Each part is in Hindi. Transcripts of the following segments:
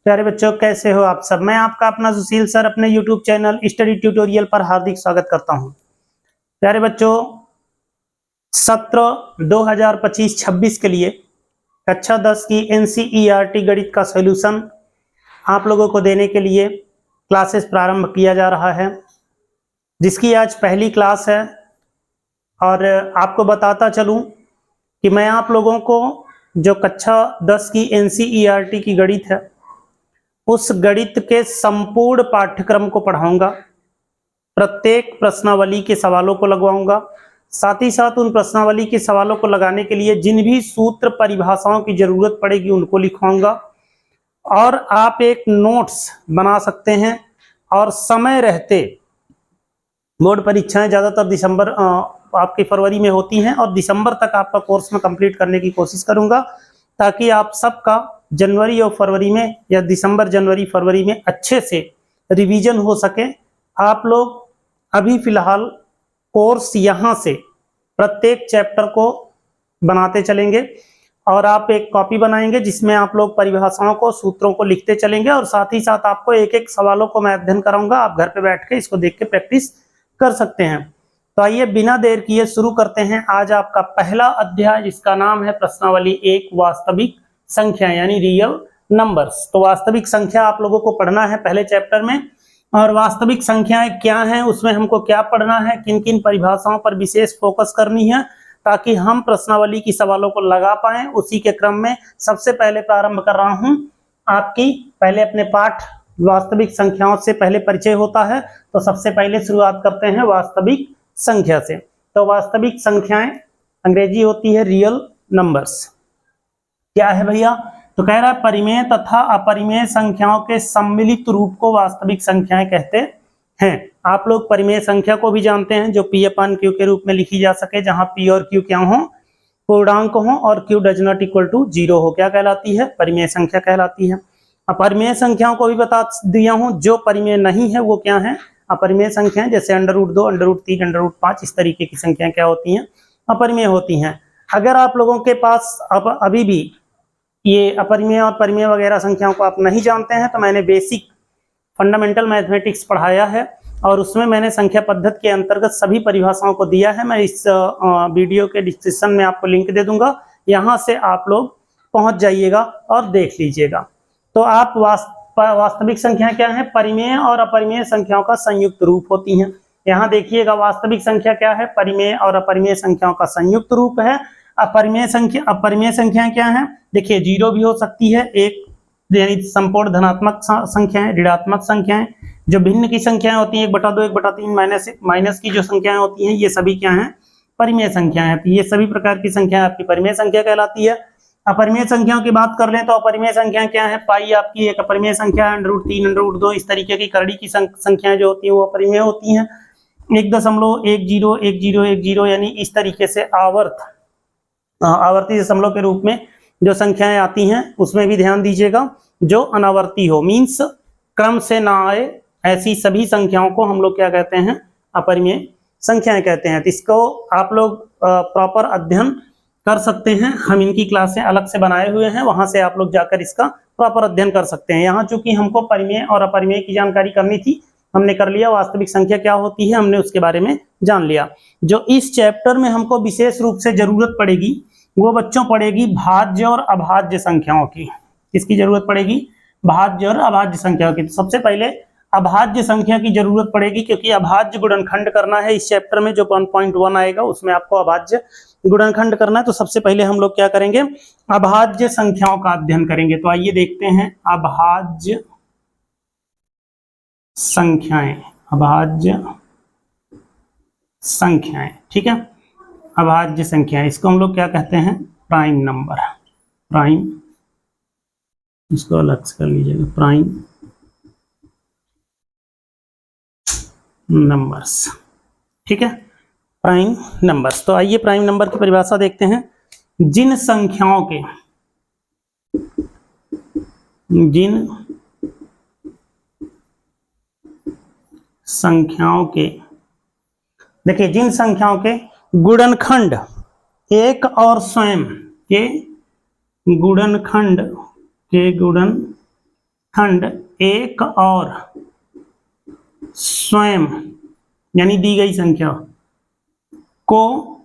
प्यारे बच्चों, कैसे हो आप सब। मैं आपका अपना सुशील सर अपने YouTube चैनल स्टडी ट्यूटोरियल पर हार्दिक स्वागत करता हूं। प्यारे बच्चों, सत्र 2025-26 के लिए कक्षा 10 की NCERT गणित का सॉल्यूशन आप लोगों को देने के लिए क्लासेस प्रारंभ किया जा रहा है, जिसकी आज पहली क्लास है। और आपको बताता चलूं कि मैं आप लोगों को जो कक्षा 10 की NCERT की गणित है, उस गणित के संपूर्ण पाठ्यक्रम को पढ़ाऊंगा। प्रत्येक प्रश्नावली के सवालों को लगवाऊंगा। साथ ही साथ उन प्रश्नावली के सवालों को लगाने के लिए जिन भी सूत्र परिभाषाओं की जरूरत पड़ेगी उनको लिखवाऊंगा। और आप एक नोट्स बना सकते हैं। और समय रहते, बोर्ड परीक्षाएं ज्यादातर दिसंबर आपकी फरवरी में होती हैं और दिसंबर तक आपका कोर्स में कंप्लीट करने की कोशिश करूंगा, ताकि आप सबका जनवरी और फरवरी में या दिसंबर जनवरी फरवरी में अच्छे से रिवीजन हो सके। आप लोग अभी फिलहाल कोर्स यहाँ से प्रत्येक चैप्टर को बनाते चलेंगे और आप एक कॉपी बनाएंगे जिसमें आप लोग परिभाषाओं को, सूत्रों को लिखते चलेंगे और साथ ही साथ आपको एक एक सवालों को मैं अध्ययन कराऊंगा। आप घर पे बैठ के इसको देख के प्रैक्टिस कर सकते हैं। तो आइए बिना देर किए शुरू करते हैं आज आपका पहला अध्याय, जिसका नाम है प्रश्नावली 1 वास्तविक संख्या यानी रियल नंबर्स। तो वास्तविक संख्या आप लोगों को पढ़ना है पहले चैप्टर में। और वास्तविक संख्याएं क्या हैं, उसमें हमको क्या पढ़ना है, किन किन परिभाषाओं पर विशेष फोकस करनी है, ताकि हम प्रश्नावली की सवालों को लगा पाएं। उसी के क्रम में सबसे पहले प्रारंभ कर रहा हूं आपकी पहले अपने पाठ वास्तविक संख्याओं से पहले परिचय होता है। तो सबसे पहले शुरुआत करते हैं वास्तविक संख्या से। तो वास्तविक संख्याएं अंग्रेजी होती है रियल नंबर्स। क्या है भैया? तो कह रहा है परिमेय तथा अपरिमेय संख्याओं के सम्मिलित रूप को वास्तविक संख्याएं कहते हैं। आप लोग परिमेय संख्या को भी जानते हैं, जो P/Q के रूप में लिखी जा सके, जहां P और Q क्या हो, पूर्णांक हो, और Q does not equal to 0 हो। क्या कहलाती है? परिमेय संख्या कहलाती है। अपरिमेय संख्याओं को भी बता दिया हूं, जो परिमेय नहीं है वो क्या है, अपरिमेय संख्याएं। जैसे √2, √3, √5 इस तरीके की संख्याएं क्या होती हैं, अपरिमेय होती हैं। अगर आप लोगों के पास अब अभी भी ये अपरिमेय और परिमेय वगैरह संख्याओं को आप नहीं जानते हैं, तो मैंने बेसिक फंडामेंटल मैथमेटिक्स पढ़ाया है और उसमें मैंने संख्या पद्धति के अंतर्गत सभी परिभाषाओं को दिया है। मैं इस वीडियो के डिस्क्रिप्शन में आपको लिंक दे दूंगा, यहाँ से आप लोग पहुंच जाइएगा और देख लीजिएगा। तो आप वास्तविक संख्या क्या है, परिमेय और अपरिमेय संख्याओं का संयुक्त रूप होती हैं। यहाँ देखिएगा, वास्तविक संख्या क्या है, परिमेय और अपरिमेय संख्याओं का संयुक्त रूप है। अपरिमेय संख्याएं क्या है, देखिए 0 भी हो सकती है, एक यानी संपूर्ण धनात्मक संख्याएं, ऋणात्मक संख्याएं, जो भिन्न की संख्याएं होती हैं 1/2, 1/3, माइनस की जो संख्याएं होती हैं, ये सभी क्या हैं, परिमेय संख्याएं हैं। ये सभी प्रकार की संख्याएं आपकी परिमेय संख्या कहलाती है। अपरिमेय संख्याओं की बात कर लें तो अपरिमेय संख्याएं क्या है, पाई आपकी एक अपरिमेय संख्या है, √3, √2 इस तरीके की करड़ी की संख्याएं जो होती है वो अपरिमेय होती हैं। 1.101010 यानी इस तरीके से आवर्ती दशमलव के रूप में जो संख्याएं आती हैं उसमें भी ध्यान दीजिएगा, जो अनावर्ती हो, मीन्स क्रम से ना आए, ऐसी सभी संख्याओं को हम लोग क्या कहते हैं, अपरिमेय संख्याएं कहते हैं। तो इसको आप लोग प्रॉपर अध्ययन कर सकते हैं। हम इनकी क्लासें अलग से बनाए हुए हैं, वहां से आप लोग जाकर इसका प्रॉपर अध्ययन कर सकते हैं। यहाँ चूंकि हमको परिमेय और अपरिमेय की जानकारी करनी थी, हमने कर लिया। वास्तविक संख्या क्या होती है हमने उसके बारे में जान लिया। जो इस चैप्टर में हमको विशेष रूप से जरूरत पड़ेगी वो बच्चों पड़ेगी भाज्य और अभाज्य संख्याओं की। किसकी जरूरत पड़ेगी? भाज्य और अभाज्य संख्याओं की। तो सबसे पहले अभाज्य संख्या की जरूरत पड़ेगी, क्योंकि अभाज्य गुणनखंड करना है इस चैप्टर में। जो 1.1 आएगा उसमें आपको अभाज्य गुणनखंड करना है। तो सबसे पहले हम लोग क्या करेंगे, अभाज्य संख्याओं का अध्ययन करेंगे। तो आइए देखते हैं अभाज्य संख्याएं, अभाज्य संख्याएं, ठीक है। अभाज्य संख्याएं, इसको हम लोग क्या कहते हैं, प्राइम नंबर। प्राइम, इसको अलग से कर लीजिएगा, प्राइम नंबर्स, ठीक है, प्राइम नंबर्स। तो आइए प्राइम नंबर की परिभाषा देखते हैं। जिन संख्याओं के देखिए, जिन संख्याओं के गुणनखंड एक और स्वयं के गुणनखंड के खंड एक और स्वयं यानी दी गई संख्या को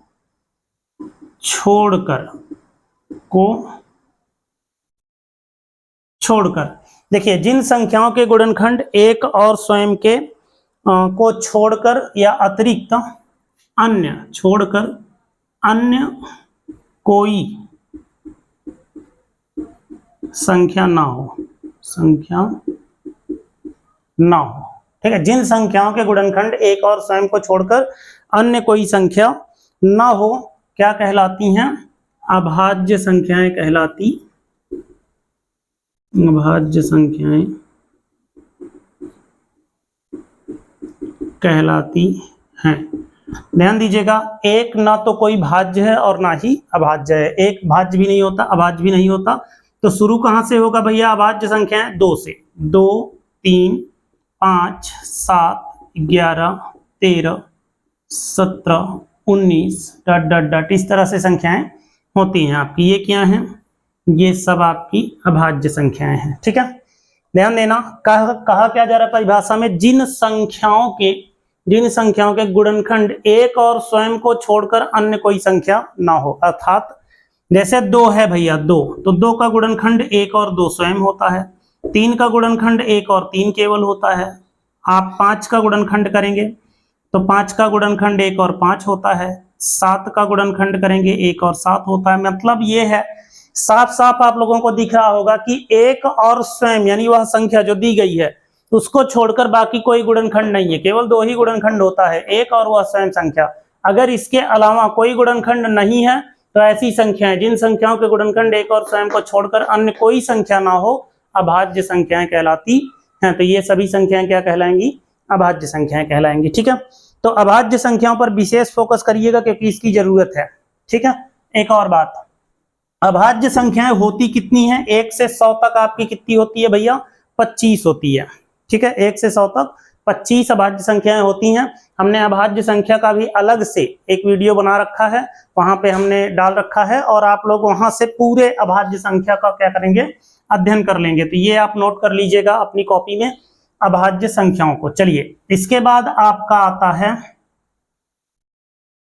छोड़कर देखिए, जिन संख्याओं के गुणनखंड एक और स्वयं के को छोड़कर या अतिरिक्त अन्य कोई संख्या ना हो, ठीक है। जिन संख्याओं के गुणनखंड एक और स्वयं को छोड़कर अन्य कोई संख्या ना हो, क्या कहलाती हैं? अभाज्य संख्याएं कहलाती हैं। ध्यान दीजिएगा, एक ना तो कोई भाज्य है और ना ही अभाज्य है। एक भाज्य भी नहीं होता, अभाज्य भी नहीं होता। तो शुरू कहां से होगा भैया? अभाज्य संख्याएं 2 से। 2, 3, 5, 7, 11, 13, 17, 19 डॉट डॉट डॉट, इस तरह से संख्याएं होती हैं आपकी। ये क्या है? ये सब आपकी अभाज्य संख्याएं हैं, ठीक है। ध्यान देना, कहा क्या जा रहा है परिभाषा में? जिन संख्याओं के गुणनखंड एक और स्वयं को छोड़कर अन्य कोई संख्या ना हो। अर्थात जैसे 2 है भैया, 2, तो 2 का गुणनखंड 1 और 2 स्वयं होता है। 3 का गुणनखंड 1 और 3 केवल होता है। आप 5 का गुणनखंड करेंगे तो 5 का गुणनखंड 1 और 5 होता है। 7 का गुणनखंड करेंगे 1 और 7 होता है। मतलब ये है, साफ साफ आप लोगों को दिख रहा होगा कि एक और स्वयं यानी वह संख्या जो दी गई है उसको छोड़कर बाकी कोई गुणनखंड नहीं है। केवल 2 ही गुणनखंड होता है, एक और वह स्वयं संख्या। अगर इसके अलावा कोई गुणनखंड नहीं है तो ऐसी संख्याएं, जिन संख्याओं के गुणनखंड एक और स्वयं को छोड़कर अन्य कोई संख्या ना हो, अभाज्य संख्याएं कहलाती हैं। तो ये सभी संख्याएं क्या कहलाएंगी? अभाज्य संख्याएं कहलाएंगी, ठीक है। तो अभाज्य संख्याओं पर विशेष फोकस करिएगा क्योंकि इसकी जरूरत है, ठीक है। एक और बात, अभाज्य संख्याएं होती कितनी हैं? 1 से 100 तक आपकी कितनी होती है भैया? 25 होती है, ठीक है। 1 से 100 तक 25 अभाज्य संख्याएं होती हैं। हमने अभाज्य संख्या का भी अलग से एक वीडियो बना रखा है, वहां पे हमने डाल रखा है और आप लोग वहां से पूरे अभाज्य संख्या का क्या करेंगे? अध्ययन कर लेंगे। तो ये आप नोट कर लीजिएगा अपनी कॉपी में, अभाज्य संख्याओं को। चलिए, इसके बाद आपका आता है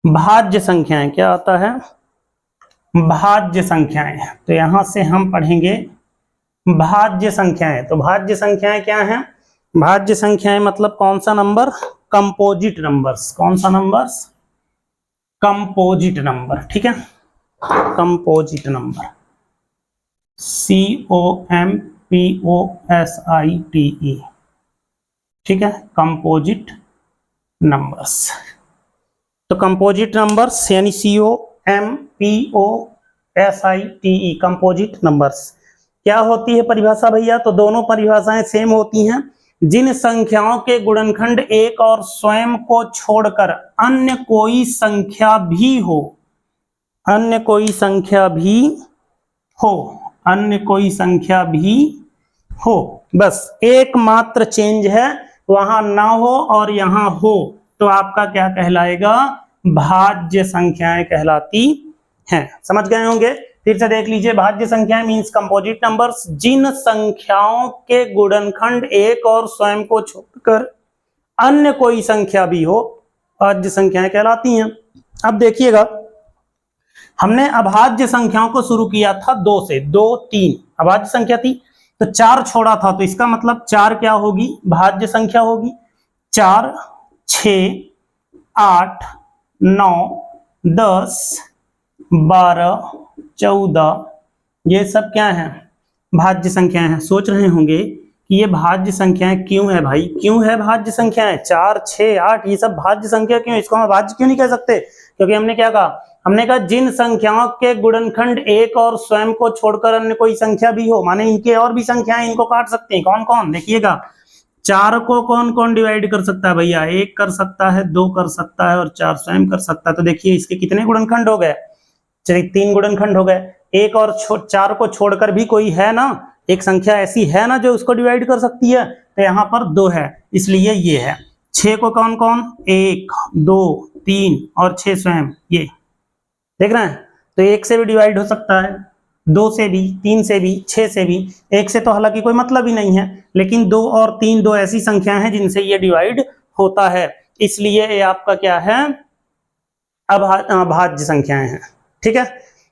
भाज्य संख्याएं। क्या आता है? भाज्य संख्याएं। तो यहां से हम पढ़ेंगे भाज्य संख्याएं। तो भाज्य संख्याएं क्या हैं? भाज्य संख्याएं मतलब कौन सा नंबर? Composite numbers. कौन सा नंबर्स? कंपोजिट नंबर, ठीक है। कंपोजिट नंबर, COMPOSITE, ठीक है। Composite numbers. तो कंपोजिट नंबर्स यानी COMPOSITE, कंपोजिट नंबर्स क्या होती है परिभाषा भैया? तो दोनों परिभाषाएं सेम होती हैं। जिन संख्याओं के गुणनखंड एक और स्वयं को छोड़कर अन्य कोई संख्या भी हो, अन्य कोई संख्या भी हो, बस एकमात्र चेंज है, वहां ना हो और यहां हो, तो आपका क्या कहलाएगा? भाज्य संख्याएं कहलाती हैं। समझ गए होंगे? फिर से देख लीजिए, भाज्य संख्याएं मींस कंपोजिट नंबर्स, जिन संख्याओं के गुणनखंड एक और स्वयं को छोड़कर अन्य कोई संख्या भी हो, भाज्य संख्याएं कहलाती हैं। अब देखिएगा, हमने अभाज्य संख्याओं को शुरू किया था 2 से। 2, 3 अभाज्य संख्या थी, तो 4 छोड़ा था, तो इसका मतलब 4 क्या होगी? भाज्य संख्या होगी। 4, 6, 8, 9, 10, 12, 14, ये सब क्या है? भाज्य संख्याएं हैं। सोच रहे होंगे कि ये भाज्य संख्याएं क्यों है भाई? क्यों है भाज्य संख्याएं? 4, 6, 8 ये सब भाज्य संख्या क्यों? इसको हम भाज्य क्यों नहीं कह सकते? क्योंकि हमने क्या कहा? हमने कहा जिन संख्याओं के गुणनखंड एक और स्वयं को छोड़कर अन्य कोई संख्या भी हो, माने इनके और भी संख्याएं इनको काट सकते हैं। कौन कौन? देखिएगा, 4 को कौन कौन डिवाइड कर सकता है भैया? 1 कर सकता है, 2 कर सकता है और 4 स्वयं कर सकता है। तो देखिए इसके कितने गुणनखंड हो गए? 3 गुणनखंड हो गए। 1 और 4 को छोड़कर भी कोई है ना, एक संख्या ऐसी है ना जो उसको डिवाइड कर सकती है, तो यहाँ पर 2 है, इसलिए ये है। 6 को कौन कौन? 1, 2, 3 और 6 स्वयं, ये देख रहे हैं। तो 1 से भी डिवाइड हो सकता है, 2 से भी, 3 से भी, 6 से भी, 1 से तो हालांकि कोई मतलब ही नहीं है, लेकिन 2 और 3 दो ऐसी संख्या हैं जिनसे ये डिवाइड होता है, इसलिए ये आपका क्या है, भाज्य संख्याएं हैं। ठीक है,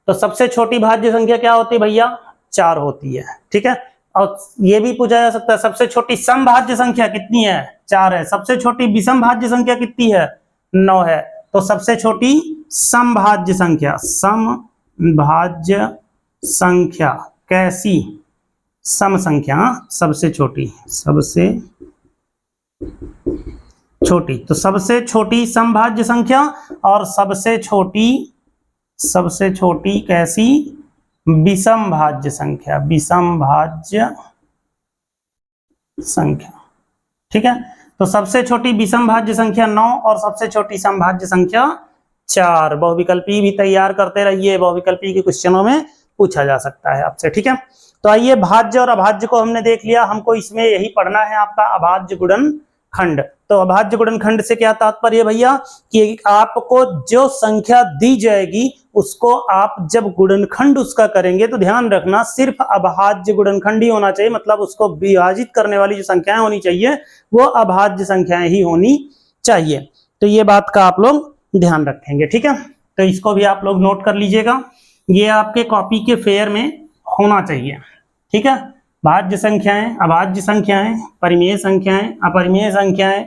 तो सबसे छोटी भाज्य संख्या क्या होती है भैया, 4 होती है। ठीक है, और ये भी पूछा जा सकता है सबसे छोटी समभाज्य संख्या कितनी है, 4 है। सबसे छोटी विषम भाज्य संख्या कितनी है, 9 है। तो सबसे छोटी समभाज्य संख्या, समभाज्य संख्या कैसी, सम संख्या, सबसे छोटी, सबसे छोटी। तो सबसे छोटी समभाज्य संख्या और सबसे छोटी कैसी, विषम भाज्य संख्या, विषम भाज्य संख्या। ठीक है, तो सबसे छोटी विषम भाज्य संख्या 9 और सबसे छोटी समभाज्य संख्या 4। बहुविकल्पी भी तैयार करते रहिए, बहुविकल्पी के क्वेश्चनों में पूछा जा सकता है आपसे। ठीक है, तो आइए भाज्य और अभाज्य को हमने देख लिया, हमको इसमें यही पढ़ना है आपका अभाज्य गुणनखंड। तो अभाज्य गुणनखंड से क्या तात्पर्य भैया, कि आपको जो संख्या दी जाएगी उसको आप जब गुणनखंड उसका करेंगे तो ध्यान रखना सिर्फ अभाज्य गुणनखंड ही होना चाहिए, मतलब उसको विभाजित करने वाली जो संख्याएं होनी चाहिए वो अभाज्य संख्याएं ही होनी चाहिए। तो ये बात का आप लोग ध्यान रखेंगे। ठीक है, तो इसको भी आप लोग नोट कर लीजिएगा, ये आपके कॉपी के फेयर में होना चाहिए। ठीक है, भाज्य संख्याएं, अभाज्य संख्याएं, परिमेय संख्याएं, अपरिमेय संख्याएं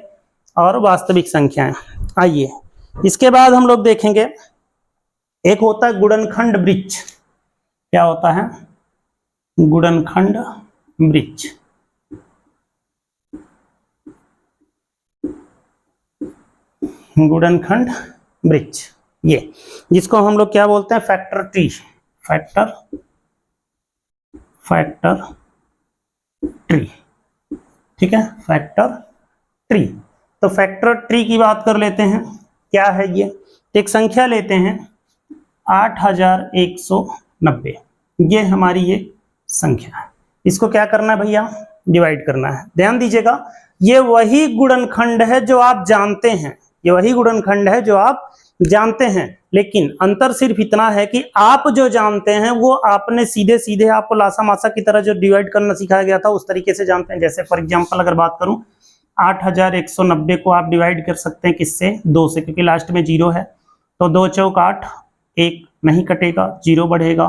और वास्तविक संख्याएं। आइए इसके बाद हम लोग देखेंगे, एक होता है गुणनखंड वृक्ष। क्या होता है, गुणनखंड वृक्ष। गुणनखंड वृक्ष, ये जिसको हम लोग क्या बोलते हैं, फैक्टर ट्री, फैक्टर ट्री। ठीक है, फैक्टर ट्री। तो फैक्टर ट्री की बात कर लेते हैं, क्या है ये, एक संख्या लेते हैं 8190, ये हमारी ये संख्या है, इसको क्या करना है भैया, डिवाइड करना है। ध्यान दीजिएगा, ये वही गुणनखंड है जो आप जानते हैं, ये वही गुणनखंड है जो आप जानते हैं, लेकिन अंतर सिर्फ इतना है कि आप जो जानते हैं वो आपने सीधे सीधे आपको लासा मासा की तरह जो डिवाइड करना सिखाया गया था उस तरीके से जानते हैं। जैसे फॉर एग्जांपल अगर बात करूं, 8190 को आप डिवाइड कर सकते हैं किससे, 2 से, क्योंकि लास्ट में 0 है। तो 2 चौक 8, 1 नहीं कटेगा, 0 बढ़ेगा,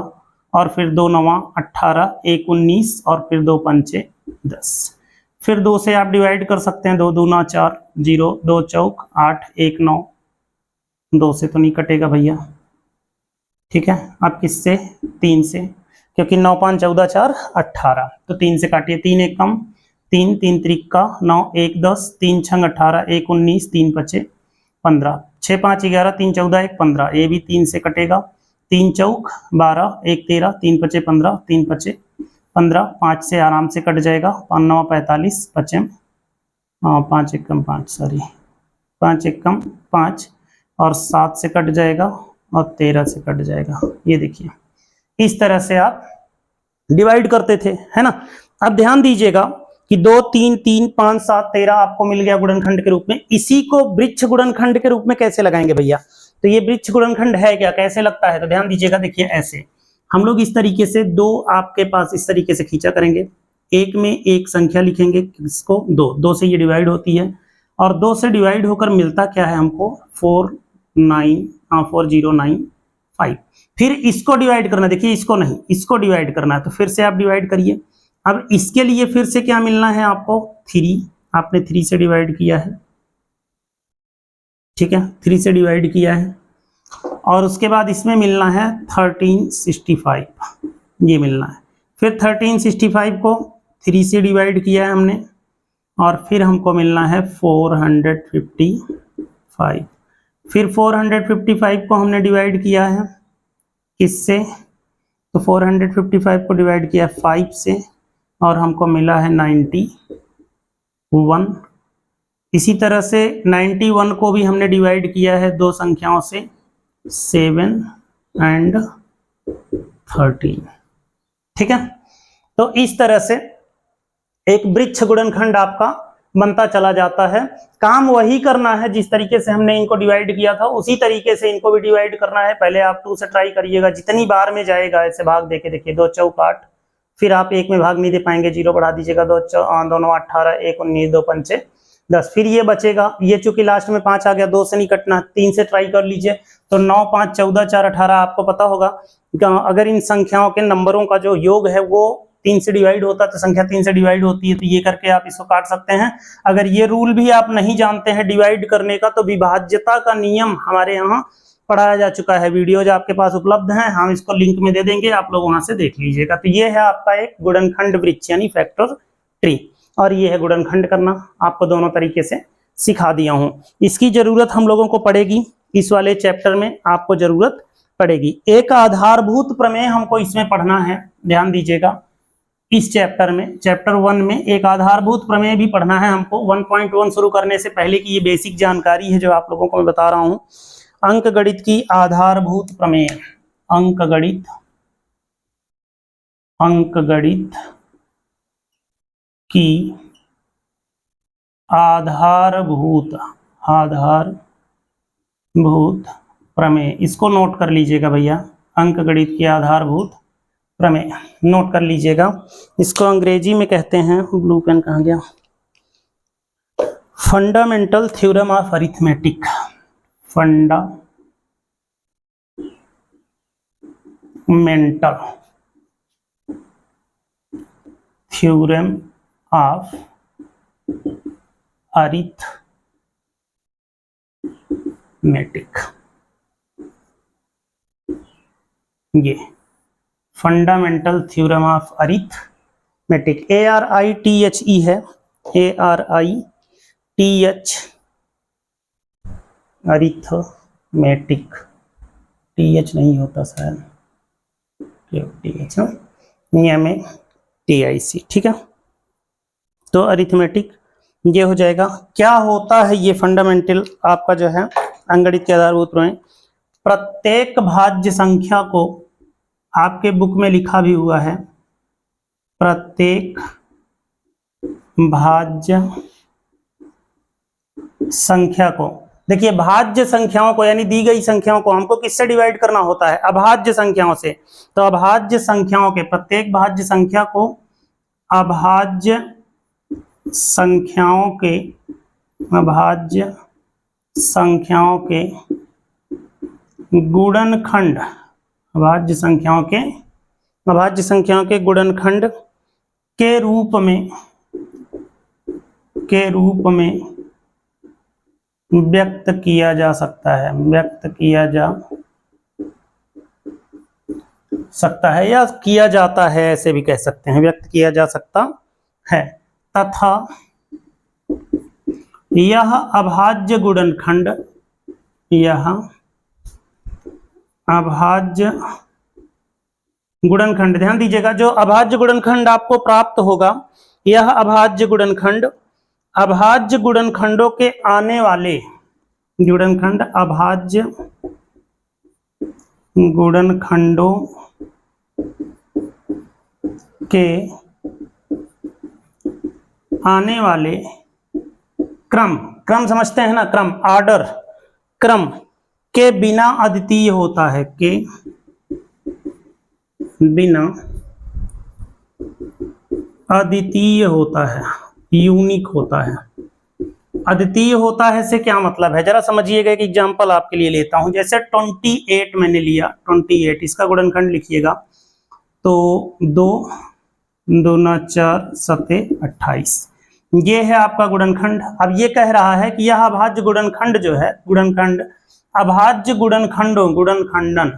और फिर 2 9 18, 1 19 और फिर 2 पंचे 10। फिर 2 से आप डिवाइड कर सकते हैं, 2 दूना 4, 0, 2 चौक 8, 1 9, 2 से तो नहीं कटेगा भैया। ठीक है, आप किससे, 3 से, क्योंकि 9 5 14 4 18, तो 3 से काटिए, 3 1 कम, 3 3 त्रिका 9, 1 10, 3 6 18, 1 19, 3 5 15, 6 5 11, 3 14 1 15, ये भी 3 से कटेगा, 3 चौक 12, 1 13, 3 5 15, 3 5 15, 5 से आराम से कट जाएगा, 5 9 45, 5 1 कम 5, सॉरी 5 1 कम 5, और 7 से कट जाएगा और 13 से कट जाएगा। ये देखिए इस तरह से आप डिवाइड करते थे, है ना। अब ध्यान दीजिएगा कि 2 3 3 5 7 13 आपको मिल गया गुणनखंड के रूप में, इसी को वृक्ष गुणनखंड के रूप में कैसे लगाएंगे भैया, तो ये वृक्ष गुणनखंड है क्या, कैसे लगता है, तो ध्यान दीजिएगा, देखिए ऐसे हम लोग इस तरीके से 2 आपके पास इस तरीके से खींचा करेंगे, एक में एक संख्या लिखेंगे, इसको 2 से ये डिवाइड होती है, और 2 से डिवाइड होकर मिलता क्या है हमको, 4095। फिर इसको डिवाइड करना, देखिए इसको नहीं, इसको डिवाइड करना है, तो फिर से आप डिवाइड करिए। अब इसके लिए फिर से क्या मिलना है आपको, 3, आपने 3 से डिवाइड किया है। ठीक है, 3 से डिवाइड किया है, और उसके बाद इसमें मिलना है 1365, ये मिलना है। फिर 1365 को 3 से डिवाइड किया है हमने, और फिर हमको मिलना है 455। फिर 455 को हमने डिवाइड किया है किससे, तो 455 को डिवाइड किया 5 से, और हमको मिला है 91। इसी तरह से 91 को भी हमने डिवाइड किया है 2 संख्याओं से, 7 और 13। ठीक है, तो इस तरह से एक वृक्ष गुणनखंड आपका बनता चला जाता है। काम वही करना है जिस तरीके से हमने इनको डिवाइड किया था उसी तरीके से इनको भी डिवाइड करना है। पहले आप 2 से ट्राई करिएगा, जितनी बार में जाएगा ऐसे भाग देके देखिए। 2 चौक 8, फिर आप 1 में भाग नहीं दे पाएंगे, 0 बढ़ा दीजिएगा। 2 9 18, 1 19, 2 पंचे 10, फिर ये बचेगा। ये चूंकि लास्ट में 5 आ गया, 2 से नहीं कटना, 3 से ट्राई कर लीजिए। तो 9 5 14 4 18। आपको पता होगा अगर इन संख्याओं के नंबरों का जो योग है वो 3 से डिवाइड होता है तो संख्या 3 से डिवाइड होती है, तो ये करके आप इसको काट सकते हैं। अगर ये रूल भी आप नहीं जानते हैं डिवाइड करने का, तो विभाज्यता का नियम हमारे यहाँ पढ़ाया जा चुका है। वीडियोज आपके पास उपलब्ध हैं, हम इसको लिंक में दे देंगे, आप लोग वहां से देख लीजिएगा। तो ये है आपका एक गुणनखंड वृक्ष यानी फैक्टर ट्री, और ये है गुणनखंड करना। आपको दोनों तरीके से सिखा दिया हूं। इसकी जरूरत हम लोगों को पड़ेगी इस वाले चैप्टर में, आपको जरूरत पड़ेगी। एक आधारभूत प्रमेय हमको इसमें पढ़ना है, ध्यान दीजिएगा। इस चैप्टर में, चैप्टर 1 में एक आधारभूत प्रमेय भी पढ़ना है हमको। 1.1 शुरू करने से पहले की ये बेसिक जानकारी है जो आप लोगों को मैं बता रहा हूं। अंकगणित की आधारभूत प्रमेय, अंकगणित की आधारभूत प्रमेय, इसको नोट कर लीजिएगा भैया। अंकगणित की आधारभूत प्रमेय नोट कर लीजिएगा। इसको अंग्रेजी में कहते हैं, ब्लू पेन कहाँ गया, fundamental theorem of arithmetic. Fundamental theorem of arithmetic, ये fundamental theorem of arithmetic. ARITHE है, ARITH, अरिथमेटिक, TH नहीं होता शायद, TH में TIC, ठीक है। तो अरिथमेटिक ये हो जाएगा। क्या होता है ये फंडामेंटल आपका जो है अंकगणित के आधारभूत प्रमेय, प्रत्येक भाज्य संख्या को, आपके बुक में लिखा भी हुआ है, प्रत्येक भाज्य संख्या को, देखिए भाज्य संख्याओं को यानी दी गई संख्याओं को हमको किससे डिवाइड करना होता है, अभाज्य संख्याओं से। तो अभाज्य संख्याओं के, प्रत्येक भाज्य संख्या को अभाज्य संख्याओं के, अभाज्य संख्याओं के गुणनखंड, अभाज्य संख्याओं के गुणनखंड के रूप में व्यक्त किया जा सकता है, या किया जाता है, ऐसे भी कह सकते हैं, व्यक्त किया जा सकता है। तथा यह अभाज्य गुणनखंड, ध्यान दीजिएगा, जो अभाज्य गुणनखंड आपको प्राप्त होगा, यह अभाज्य गुणनखंडों के आने वाले अभाज्य गुणनखंडों के आने वाले क्रम समझते हैं ना, क्रम, ऑर्डर, क्रम के बिना अद्वितीय होता है, के बिना अद्वितीय होता है, यूनिक होता है। अद्वितीय होता है से क्या मतलब है, जरा समझिएगा। एक एग्जांपल आपके लिए लेता हूं, जैसे 28 मैंने लिया, 28 इसका गुणनखंड लिखिएगा। तो 2 दूना 4 सते 28, ये है आपका गुणनखंड। अब ये कह रहा है कि यह अभाज्य गुणनखंड जो है, अभाज्य गुणनखंडन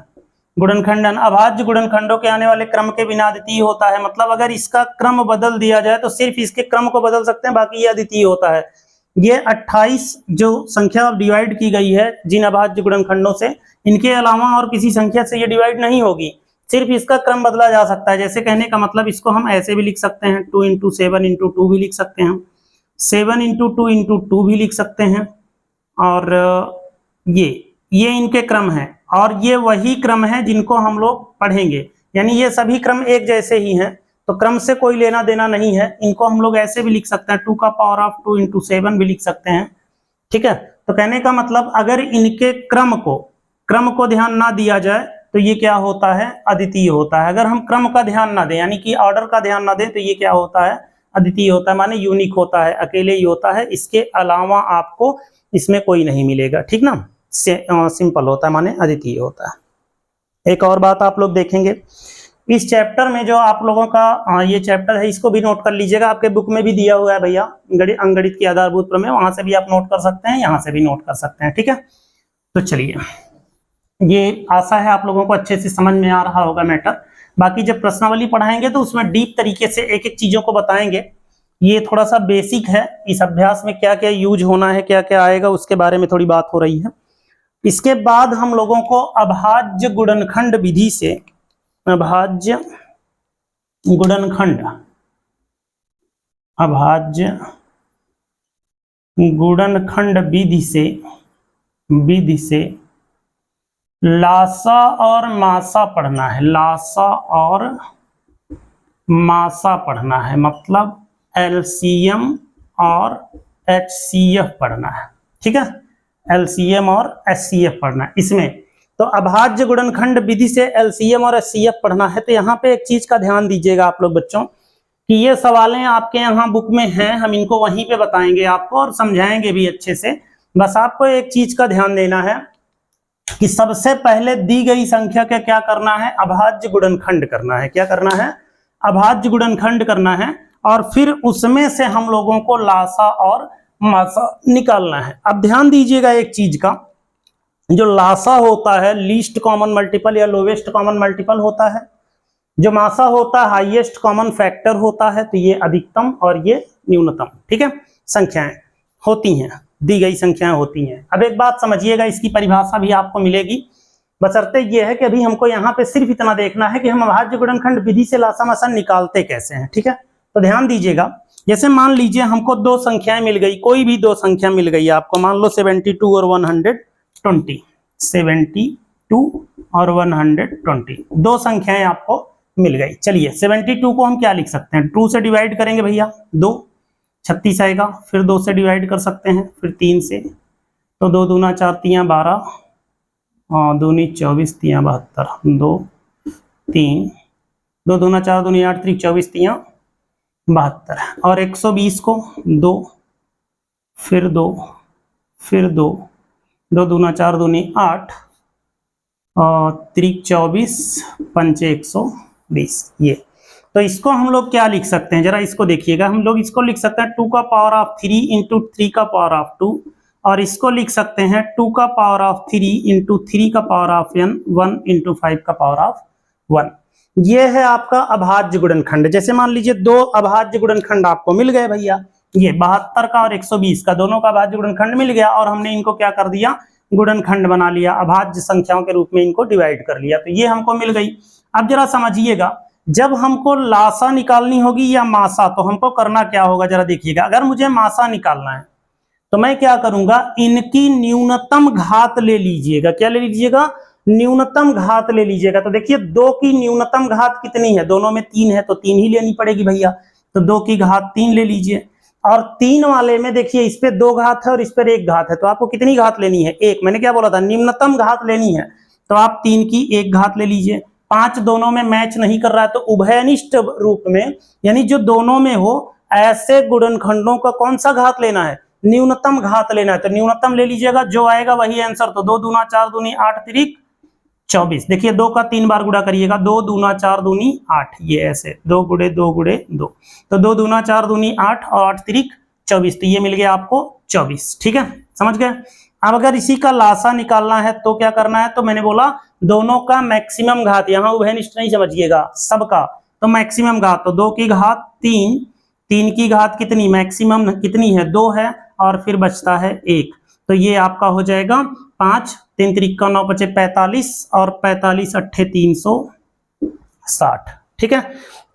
अभाज्य गुणनखंडों के आने वाले क्रम के बिना अद्वितीय होता है। मतलब अगर इसका क्रम बदल दिया जाए तो सिर्फ इसके क्रम को बदल सकते हैं, बाकी ये अद्वितीय होता है। ये 28 जो संख्या डिवाइड की गई है जिन अभाज्य गुणनखंडों से, इनके अलावा और किसी संख्या से ये डिवाइड नहीं होगी, सिर्फ इसका क्रम बदला जा सकता है। जैसे कहने का मतलब इसको हम ऐसे भी लिख सकते हैं, 2 × 7 × 2 भी लिख सकते हैं, 7 × 2 × 2 भी लिख सकते हैं। और ये इनके क्रम हैं, और ये वही क्रम है जिनको हम लोग पढ़ेंगे, यानी ये सभी क्रम एक जैसे ही हैं। तो क्रम से कोई लेना देना नहीं है। इनको हम लोग ऐसे भी लिख सकते हैं 2 का पावर ऑफ 2 इंटू 7 भी लिख सकते हैं, ठीक है। तो कहने का मतलब अगर इनके क्रम को ध्यान ना दिया जाए तो ये क्या होता है, अद्वितीय होता है। अगर हम क्रम का ध्यान ना दें यानी कि ऑर्डर का ध्यान ना दें तो ये क्या होता है, अद्वितीय होता है, माने यूनिक होता है, अकेले ही होता है, इसके अलावा आपको इसमें कोई नहीं मिलेगा, ठीक ना। सिंपल होता है, माने अद्वितीय होता है। एक और बात आप लोग देखेंगे इस चैप्टर में, जो आप लोगों का ये चैप्टर है, इसको भी नोट कर लीजिएगा, आपके बुक में भी दिया हुआ है भैया, अंगणित की आधारभूत प्रमेय, वहां से भी आप नोट कर सकते हैं, यहाँ से भी नोट कर सकते हैं, ठीक है। तो चलिए, ये आशा है आप लोगों को अच्छे से समझ में आ रहा होगा मैटर। बाकी जब प्रश्नावली पढ़ाएंगे तो उसमें डीप तरीके से एक एक चीजों को बताएंगे। ये थोड़ा सा बेसिक है, इस अभ्यास में क्या क्या यूज होना है, क्या क्या आएगा, उसके बारे में थोड़ी बात हो रही है। इसके बाद हम लोगों को अभाज्य गुणनखंड विधि से, अभाज्य गुणनखंड विधि से लासा और मासा पढ़ना है, लासा और मासा पढ़ना है, मतलब एलसीएम और एचसीएफ पढ़ना है, ठीक है। एलसीएम और एचसीएफ पढ़ना है इसमें। तो अभाज्य गुणनखंड विधि से एलसीएम और एचसीएफ पढ़ना है। तो यहाँ पे एक चीज का ध्यान दीजिएगा आप लोग बच्चों, कि ये सवालें आपके यहाँ बुक में हैं, हम इनको वहीं पे बताएंगे आपको और समझाएंगे भी अच्छे से। बस आपको एक चीज का ध्यान देना है कि सबसे पहले दी गई संख्या का क्या करना है, अभाज्य गुणनखंड करना है। क्या करना है, अभाज्य गुणनखंड करना है, और फिर उसमें से हम लोगों को लासा और मासा निकालना है। अब ध्यान दीजिएगा एक चीज का, जो लासा होता है लीस्ट कॉमन मल्टीपल या लोवेस्ट कॉमन मल्टीपल होता है, जो मासा होता है हाईएस्ट कॉमन फैक्टर होता है। तो ये अधिकतम और ये न्यूनतम, ठीक है, संख्याएं होती हैं, दी गई संख्याएं होती हैं। अब एक बात समझिएगा, इसकी परिभाषा भी आपको मिलेगी, बशर्ते ये है कि अभी हमको यहाँ पे सिर्फ इतना देखना है कि हम अभाज्य गुणनखंड विधि से लासा मासा निकालते कैसे हैं, ठीक है। तो ध्यान दीजिएगा, जैसे मान लीजिए हमको दो संख्याएं मिल गई, कोई भी दो संख्या मिल गई आपको, मान लो 72 और 120, 72 और 120 दो संख्याएं आपको मिल गई। चलिए 72 को हम क्या लिख सकते हैं, 2 से डिवाइड करेंगे भैया, 2 36 आएगा, फिर 2 से डिवाइड कर सकते हैं, फिर 3 से, तो 2 दूना 4 तियां 12, 2 24 तियां 72, 2 3, 2 दूना 4 दूनी 8 3 24 तियां 72, और 120 को 2, फिर 2, फिर 2, 2 दूना 4 दूनी 8, और 3 24 5 120। ये तो इसको हम लोग क्या लिख सकते हैं, जरा इसको देखिएगा, हम लोग इसको लिख सकते हैं 2 का पावर ऑफ 3 इंटू 3 का पावर ऑफ 2, और इसको लिख सकते हैं 2 का पावर ऑफ 3 इंटू 3 का पावर ऑफ 1 इंटू 5 का पावर ऑफ 1। ये है आपका अभाज्य गुणनखंड। जैसे मान लीजिए दो अभाज्य गुणनखंड आपको मिल गए भैया, ये 72 का और 120 का, दोनों का अभाज्य गुणनखंड मिल गया, और हमने इनको क्या कर दिया, गुणनखंड बना लिया, अभाज्य संख्याओं के रूप में इनको डिवाइड कर लिया। तो ये हमको मिल गई। अब जरा समझिएगा, जब हमको लासा निकालनी होगी या मासा, तो हमको करना क्या होगा, जरा देखिएगा। अगर मुझे मासा निकालना है तो मैं क्या करूंगा, इनकी न्यूनतम घात ले लीजिएगा। क्या ले लीजिएगा, न्यूनतम घात ले लीजिएगा। तो देखिए 2 की न्यूनतम घात कितनी है, दोनों में 3 है, तो 3 ही लेनी पड़ेगी भैया। तो 2 की घात 3 ले लीजिए, और 3 वाले में देखिए इस पे 2 घात है और इस पर 1 घात है, तो आपको कितनी घात लेनी है, 1। मैंने क्या बोला था, न्यूनतम घात लेनी है, तो आप 3 की 1 घात ले लीजिए। 5 दोनों में मैच नहीं कर रहा है, तो उभयनिष्ठ रूप में, यानी जो दोनों में हो, ऐसे गुणनखंडों का कौन सा घात लेना है, न्यूनतम घात लेना है। तो न्यूनतम ले लीजिएगा, जो आएगा वही आंसर। तो 2 दूना 4 दूनी 8 3 24। देखिए 2 का 3 बार गुणा करिएगा, 2 दूना 4 दूनी 8, ये ऐसे 2 गुणे 2 गुणे 2, तो 2 दूना 4 दूनी 8 और 8 3 24, तो ये मिल गया आपको 24, ठीक है, समझ गए। अब अगर इसी का लासा निकालना है तो क्या करना है, तो मैंने बोला दोनों का मैक्सिमम घात, यहाँ उभयनिष्ठ नहीं समझिएगा, सबका, तो मैक्सिमम घात, तो 2 की घात 3, 3 की घात कितनी, मैक्सिमम कितनी है, 2 है, और फिर बचता है 1, तो ये आपका हो जाएगा 5, 3 3 का 9 5 45, और 45 8 360, ठीक है।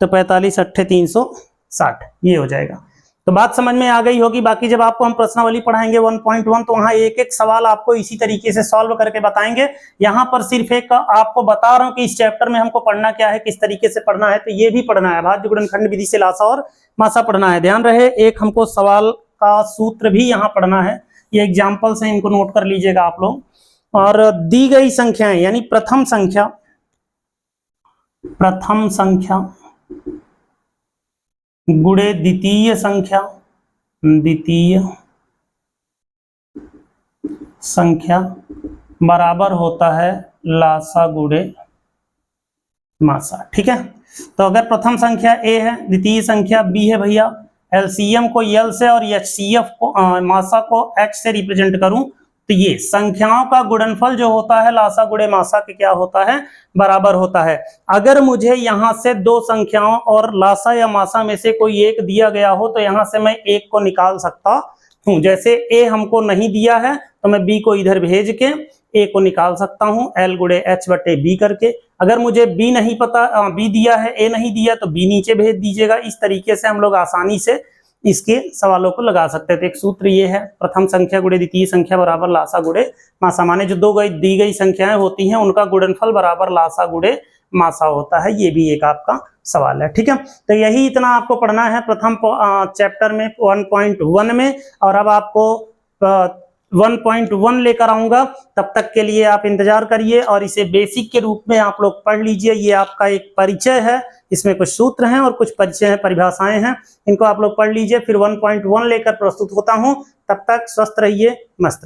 तो 45 8 360 ये हो जाएगा। तो बात समझ में आ गई होगी। बाकी जब आपको हम प्रश्नावली पढ़ाएंगे 1.1 तो वहां एक एक सवाल आपको इसी तरीके से सॉल्व करके बताएंगे। यहाँ पर सिर्फ एक आपको बता रहा हूँ कि इस चैप्टर में हमको पढ़ना क्या है, किस तरीके से पढ़ना है। तो ये भी पढ़ना है, भाज्य गुणनखंड विधि से लासा और मासा पढ़ना है। ध्यान रहे, एक हमको सवाल का सूत्र भी यहाँ पढ़ना है। ये एग्जाम्पल्स हैं, इनको नोट कर लीजिएगा आप लोग। और दी गई संख्याएं यानी प्रथम संख्या गुणे द्वितीय संख्या बराबर होता है लासा गुणे मासा। ठीक है, तो अगर प्रथम संख्या a है, द्वितीय संख्या b है भैया, एलसीएम को l से और एचसीएफ को मासा को h से रिप्रेजेंट करूं तो ये संख्याओं का गुणनफल जो होता है लासा गुणे मासा के क्या होता है, बराबर होता है। अगर मुझे यहां से दो संख्याओं और लासा या मासा में से कोई एक दिया गया हो तो यहां से मैं एक को निकाल सकता हूं। जैसे a हमको नहीं दिया है तो मैं b को इधर भेज के a को निकाल सकता हूं l गुणे h बटे b करके। अगर मुझे b नहीं पता, b दिया है a नहीं दिया तो b नीचे भेज दीजिएगा। इस तरीके से हम लोग आसानी से इसके सवालों को लगा सकते थे। एक सूत्र ये है, प्रथम संख्या गुणे द्वितीय संख्या बराबर लासा गुणे मासा। माने जो दो दी गई संख्याएं होती हैं उनका गुणनफल बराबर लासा गुणे मासा होता है। ये भी एक आपका सवाल है। ठीक है, तो यही इतना आपको पढ़ना है प्रथम चैप्टर में 1.1 में। और अब आपको 1.1 लेकर आऊंगा, तब तक के लिए आप इंतजार करिए और इसे बेसिक के रूप में आप लोग पढ़ लीजिए। ये आपका एक परिचय है, इसमें कुछ सूत्र हैं और कुछ परिचय हैं, परिभाषाएं हैं, इनको आप लोग पढ़ लीजिए। फिर 1.1 लेकर प्रस्तुत होता हूं। तब तक स्वस्थ रहिए, मस्त रहिए।